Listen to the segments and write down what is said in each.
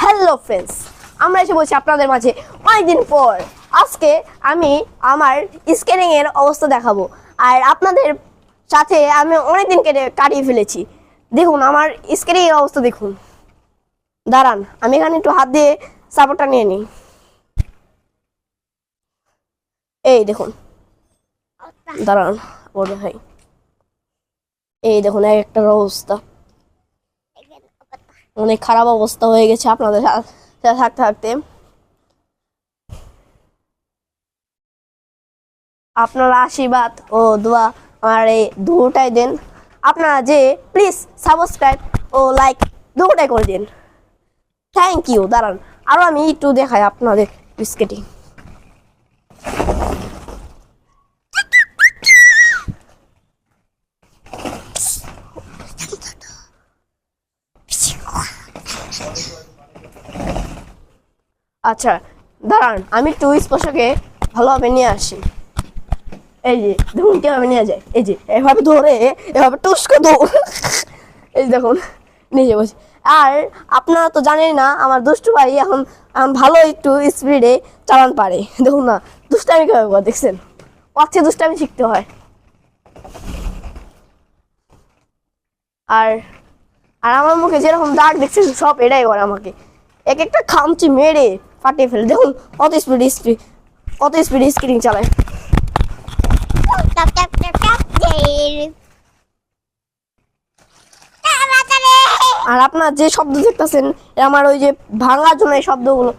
Hello friends, আমরা এসে বলছি আপনাদের মাঝে অনেকদিন পর। আজকে আমি আমার স্কেলিং এর অবস্থা দেখাবো, আর আপনাদের সাথে আমি অনেকদিন কাটিয়ে ফেলেছি। দেখুন আমার স্কেলিং এর অবস্থা দেখুন। দাঁড়ান, আমি এখানে একটু হাত দিয়ে সাপোর্টটা নিয়ে নিই। এই দেখুন, দাঁড়ান বড় ভাই, এই দেখুন একটা অবস্থা, অনেক খারাপ অবস্থা হয়ে গেছে আপনাদের থাকতে থাকতে। আপনারা আশীর্বাদ ও দোয়া আমার এই দুটাই দেন। আপনারা যে প্লিজ সাবস্ক্রাইব ও লাইক দুটাই করে দিন। Thank you. দাঁড়ান আরো আমি একটু দেখাই আপনাদের স্কেটিং। আচ্ছা দাঁড়ান, আমি একটু স্পর্শকে ভালোভাবে নিয়ে আসি। এই যে দেখুন কিভাবে নিয়ে যায়, এই যে এভাবে ধরে এভাবে টুস্কো দো, এই দেখুন নিজে বসে। আর আপনারা তো জানেন না আমার দুষ্টু ভাই এখন ভালো একটু স্পিডে চালান পারে। দেখুন না দুষ্টামি কিভাবে করে, দেখছেন? অচ্ছে দুষ্টামি শিখতে হয়। আর আর আমার মুখে যেরকম দাগ দেখছেন সব এটাই করে আমাকে, এক একটা খামচি মেরে ফাটিয়ে ফেলে। দেখুন কত স্পিড স্কেটিং চালায়। আর আপনার যে শব্দ দেখতেছেন আমার ওই যে ভাঙার জন্য এই শব্দগুলো।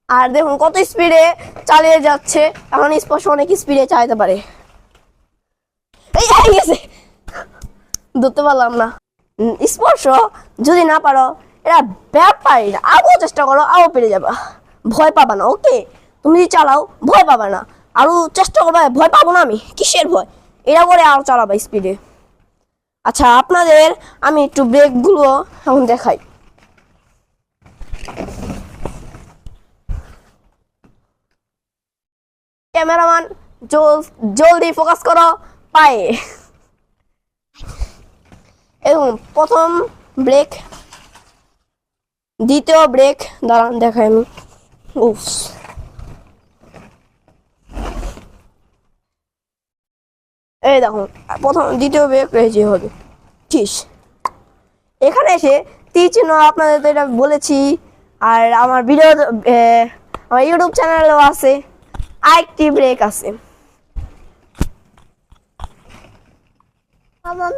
আর দেখুন কত স্পিডে চালিয়ে যাচ্ছে। এখন স্পর্শ অনেক স্পিডে চালাতে পারে। এই গেছে, ধরতে পারলাম না। স্পর্শ যদি না পারো এটা ব্যাপারই না, আরো চেষ্টা করো, আরো পেরে যাবা, ভয় পাবা না। ওকে, তুমি যদি চালাও ভয় পাবা না, আরো চেষ্টা করবা। ভয় পাবো না আমি, কিসের ভয়? এরা করে আরো চালাবা স্পিডে। আচ্ছা আপনাদের আমি একটু ব্রেকগুলো এখন দেখাই। ক্যামেরাম্যান জলদি ফোকাস করো পায়ে। এবং প্রথম ব্রেক, দ্বিতীয় ব্রেক, দাঁড়ান দেখাই আমি। উফ, এই দেখুন প্রথম দ্বিতীয় ব্রেক রয়েছে হবে ঠিক। এখানে এসে তীর চিহ্ন আপনাদের তো এটা বলেছি, আর আমার ভিডিও আমার ইউটিউব চ্যানেলেও আছে। আরেকটি ব্রেক আছে,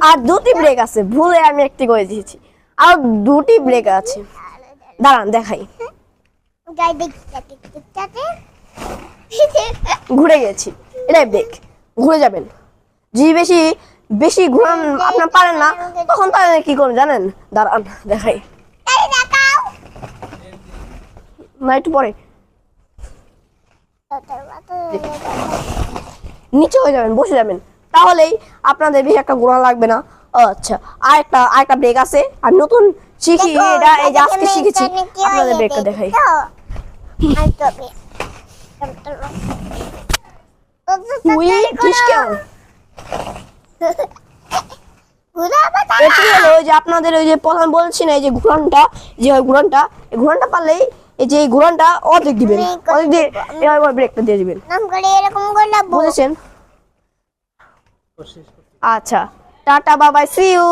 আর দুটি ব্রেক আছে, ভুলে আমি একটি করে দিয়েছি। আর দুটি ব্রেক আছে, দাঁড়ান দেখাই। ঘুরে গেছি, এটাই ব্রেক। ঘুরে যাবেন, যদি বেশি বেশি ঘুরান আপনার পারেন না, তখন তাহলে কি করবেন জানেন? দাঁড়ান দেখাই না, একটু পরে নিচে হয়ে যাবেন, বসে যাবেন, তাহলেই আপনাদের বেশি একটা ঘোরা লাগবে না। আচ্ছা আরেকটা ব্রেক আছে, আর নতুন শিখি এটা, এই যে আজকে শিখেছি। আপনাদের ব্রেকটা দেখাই। আপনাদের ওই যে প্রথম বলছি না, এই যে ঘুরানটা, যে ঘুরানটা পারলেই এই যে ঘুরানটা অর্ধেক দিবেন, অর্ধেক দিয়ে এবার ব্রেকটা দিয়ে দিবেন, বুঝেছেন? আচ্ছা tata bye bye, see you.